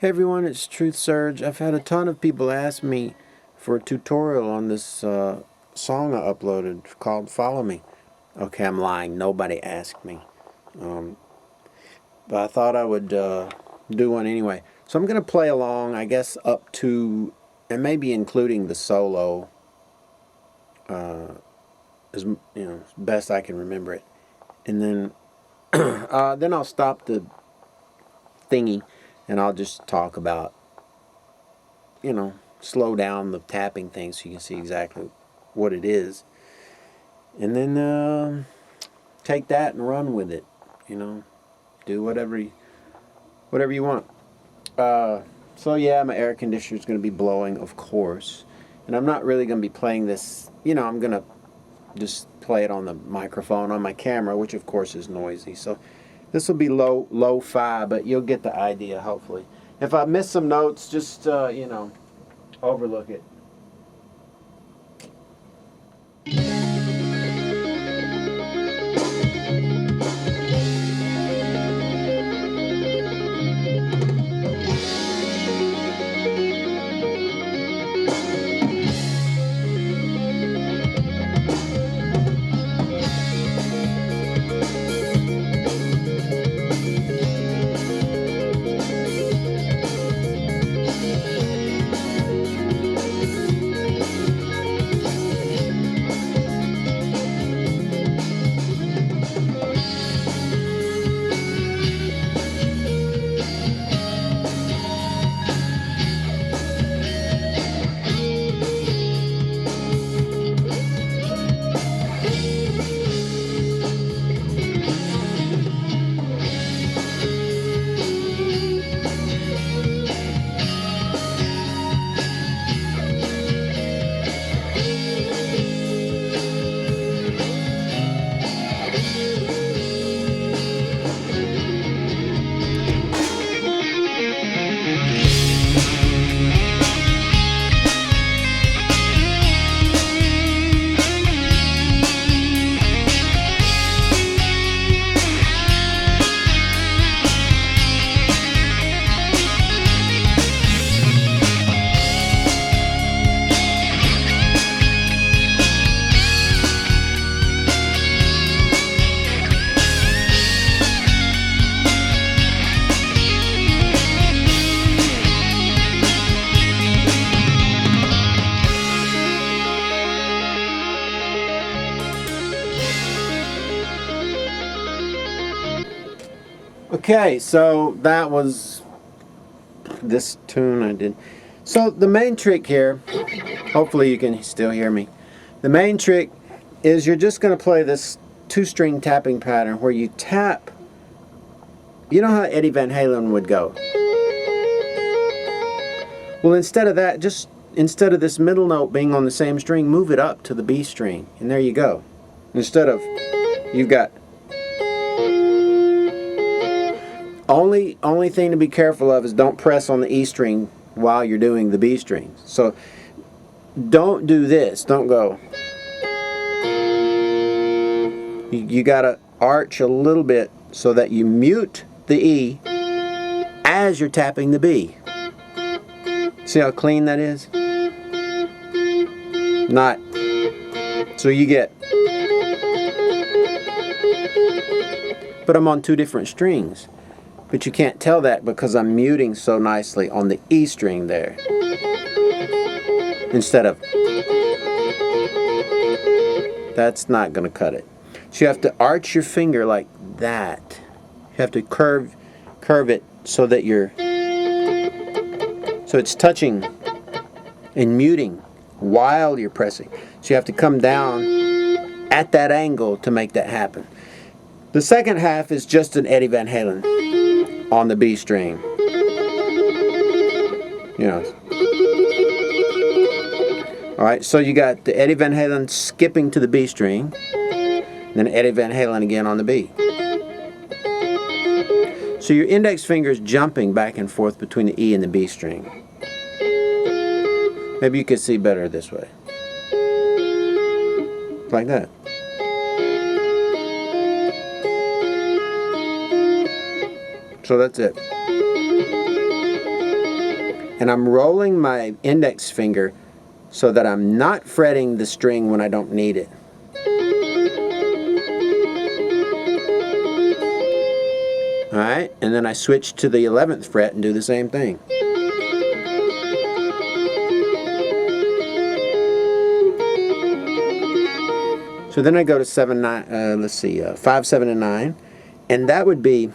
Hey everyone, it's TruthSurge. I've had a ton of people ask me for a tutorial on this song I uploaded called Follow Me. Okay, I'm lying. Nobody asked me. But I thought I would do one anyway. So I'm going to play along, I guess, up to, and maybe including the solo, as best I can remember it. And then, then I'll stop the thingy and I'll just talk about, slow down the tapping thing so you can see exactly what it is. And then take that and run with it, do whatever you want. So yeah, my air conditioner is going to be blowing, of course. And I'm not really going to be playing this, I'm going to just play it on the microphone on my camera, which of course is noisy. So this will be lo-fi, but you'll get the idea, hopefully. If I miss some notes, just, overlook it. Okay, so that was this tune I did. So the main trick here, hopefully you can still hear me. The main trick is you're just going to play this two-string tapping pattern where you tap, you know how Eddie Van Halen would go? Well, instead of that, just instead of this middle note being on the same string, move it up to the B string, and there you go. Instead of, you've got only thing to be careful of is don't press on the E string while you're doing the B string. So don't do this. Don't go. You gotta arch a little bit so that you mute the E as you're tapping the B. See how clean that is? Not. So you get. But I'm on two different strings. But you can't tell that because I'm muting so nicely on the E string there. Instead of. That's not going to cut it. So you have to arch your finger like that. You have to curve it so that so it's touching and muting while you're pressing. So you have to come down at that angle to make that happen. The second half is just an Eddie Van Halen on the B string. Alright, so you got the Eddie Van Halen skipping to the B string, then Eddie Van Halen again on the B. So your index finger is jumping back and forth between the E and the B string. Maybe you could see better this way. Like that. So that's it. and I'm rolling my index finger so that I'm not fretting the string when I don't need it. Alright, and then I switch to the 11th fret and do the same thing. So then I go to 7, 9, 5, 7, and 9, and that would be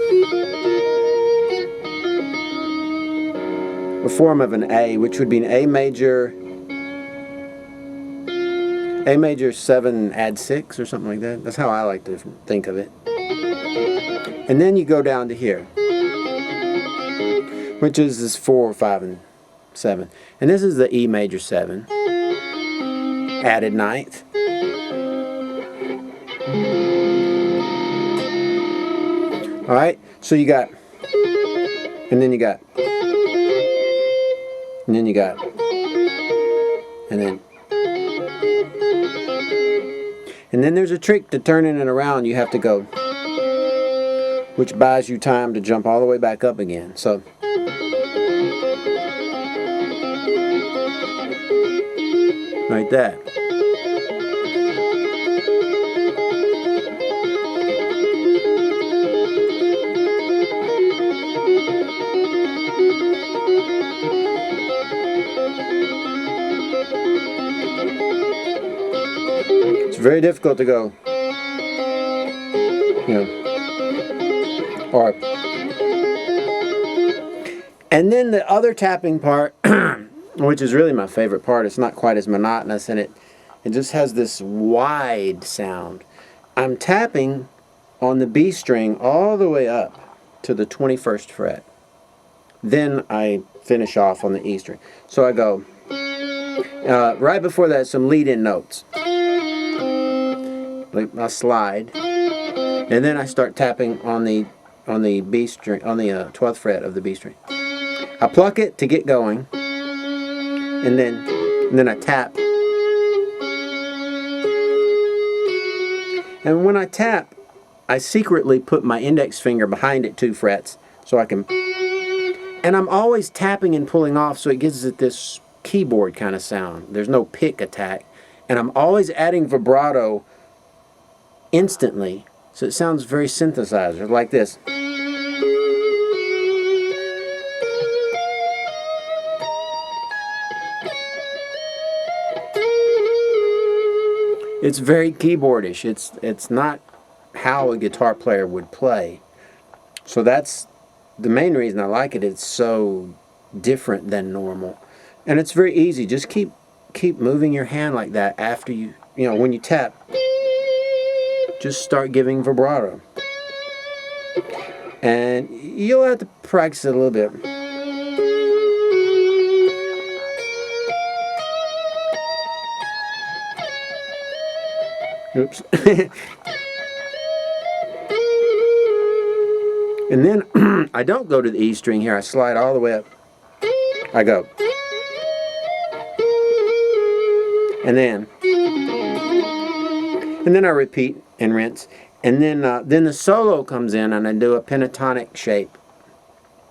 a form of an A, which would be an A major 7 add 6 or something like that. That's how I like to think of it. And then you go down to here, which is this 4, 5, and 7. And this is the E major 7, added 9th. Alright, so you got, and then you got, and then you got, and then there's a trick to turning it around. You have to go, which buys you time to jump all the way back up again. So like that. It's very difficult to go, you know, or. And then the other tapping part, which is really my favorite part, it's not quite as monotonous, and it just has this wide sound. I'm tapping on the B string all the way up to the 21st fret. Then I finish off on the E string. So I go, right before that, some lead-in notes. Like I slide, and then I start tapping on the B string, on the 12th fret of the B string. I pluck it to get going, and then I tap. And when I tap, I secretly put my index finger behind it 2 frets so I can. And I'm always tapping and pulling off, so it gives it this keyboard kind of sound. There's no pick attack, and I'm always adding vibrato instantly, so it sounds very synthesizer, like this. It's very keyboardish. It's not how a guitar player would play. So that's the main reason I like it. It's so different than normal, and it's very easy. Just keep moving your hand like that after you know when you tap. Just start giving vibrato. And you'll have to practice it a little bit. Oops. And then I don't go to the E string here. I slide all the way up. I go. And then I repeat and rinse, and then the solo comes in, and I do a pentatonic shape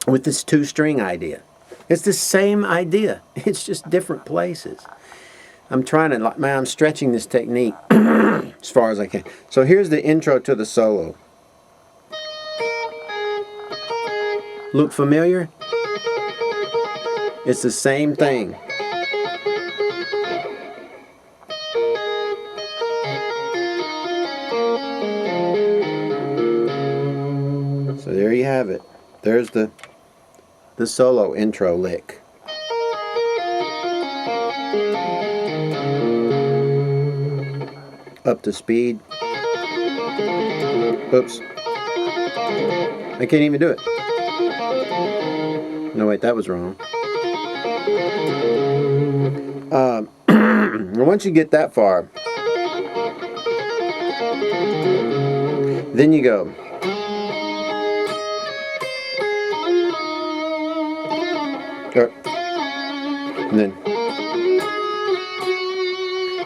with this 2-string idea. It's the same idea. It's just different places. I'm trying to, I'm stretching this technique as far as I can. So here's the intro to the solo. Look familiar? It's the same thing. So there you have it. There's the solo intro lick. Up to speed. Oops. I can't even do it. No, wait, that was wrong. Once you get that far, then you go.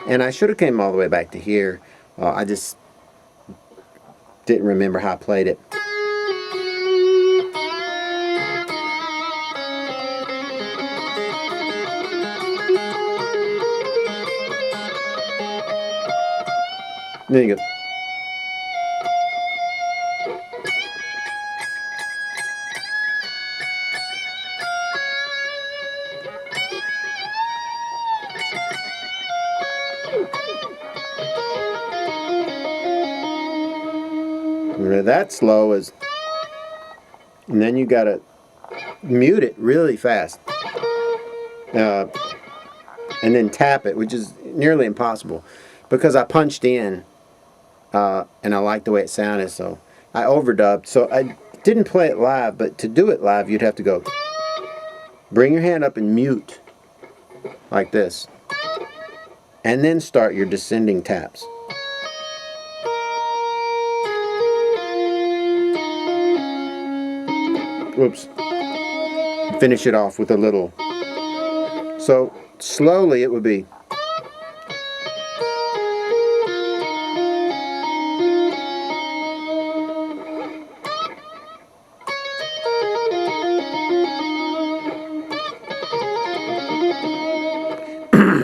And I should have came all the way back to here. I just didn't remember how I played it. Then you go. That slow is, and then you gotta mute it really fast, and then tap it, which is nearly impossible, because I punched in, and I like the way it sounded, so I overdubbed. So I didn't play it live, but to do it live, you'd have to go, bring your hand up and mute, like this, and then start your descending taps. Whoops. Finish it off with a little. So slowly it would be.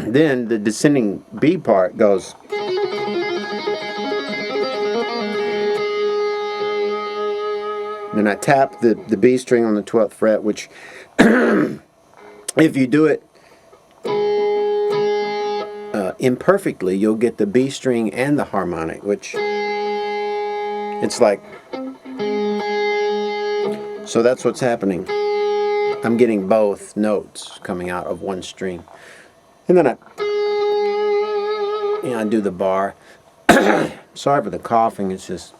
Then the descending B part goes. Then I tap the B string on the 12th fret, which if you do it imperfectly, you'll get the B string and the harmonic, which it's like, so that's what's happening. I'm getting both notes coming out of one string. And then I do the bar. Sorry for the coughing, it's just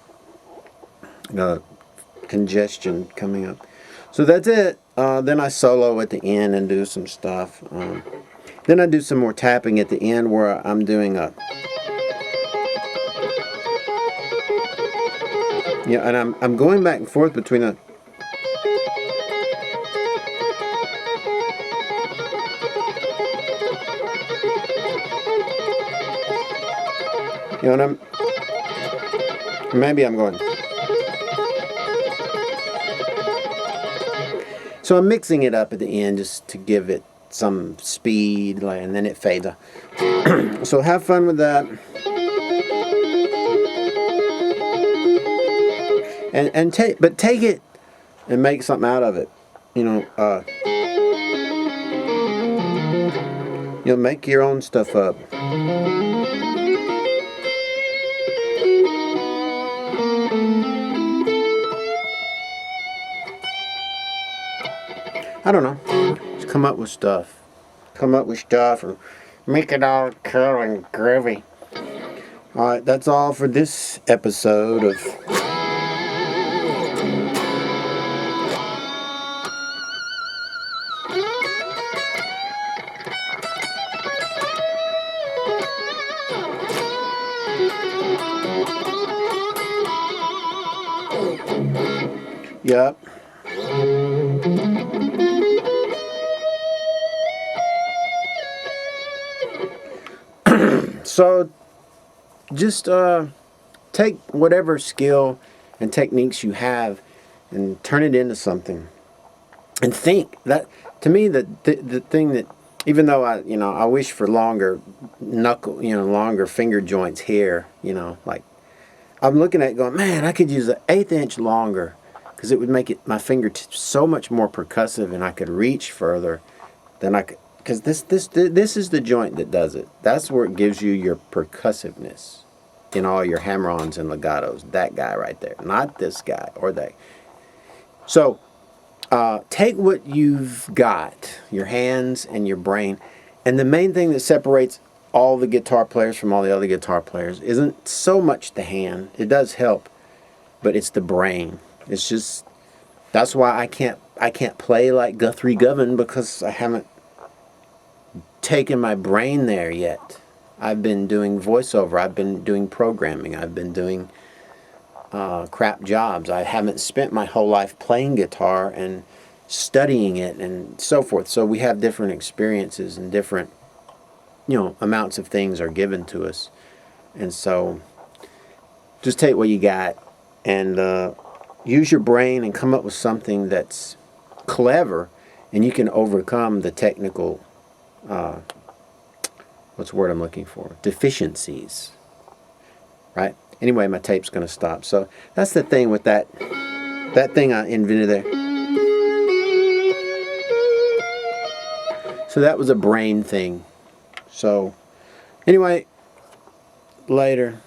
congestion coming up. So that's it. Then I solo at the end and do some stuff. Then I do some more tapping at the end where I'm doing a, yeah, and I'm going back and forth between a, you know, and maybe I'm going. So I'm mixing it up at the end just to give it some speed, and then it fades. So have fun with that. And take it and make something out of it. Make your own stuff up. I don't know. Just come up with stuff. Come up with stuff and make it all cool and groovy. Alright, that's all for this episode of Yep. So just take whatever skill and techniques you have and turn it into something. And think that, to me, the thing that, even though I wish for longer longer finger joints here, like I'm looking at it going, man, I could use an 1/8 inch longer, because it would make my fingertips so much more percussive, and I could reach further than I could. Because this is the joint that does it. That's where it gives you your percussiveness in all your hammer-ons and legatos. That guy right there, not this guy or that. So take what you've got, your hands and your brain, and the main thing that separates all the guitar players from all the other guitar players isn't so much the hand. It does help, but it's the brain. It's just, that's why I can't play like Guthrie Govan, because I haven't taken my brain there yet. I've been doing voiceover, I've been doing programming, I've been doing crap jobs. I haven't spent my whole life playing guitar and studying it and so forth. So we have different experiences, and different amounts of things are given to us. And so just take what you got and use your brain and come up with something that's clever, and you can overcome the technical what's the word I'm looking for? Deficiencies right? Anyway, my tape's going to stop. So that's the thing with that thing I invented there. So that was a brain thing. So anyway, later.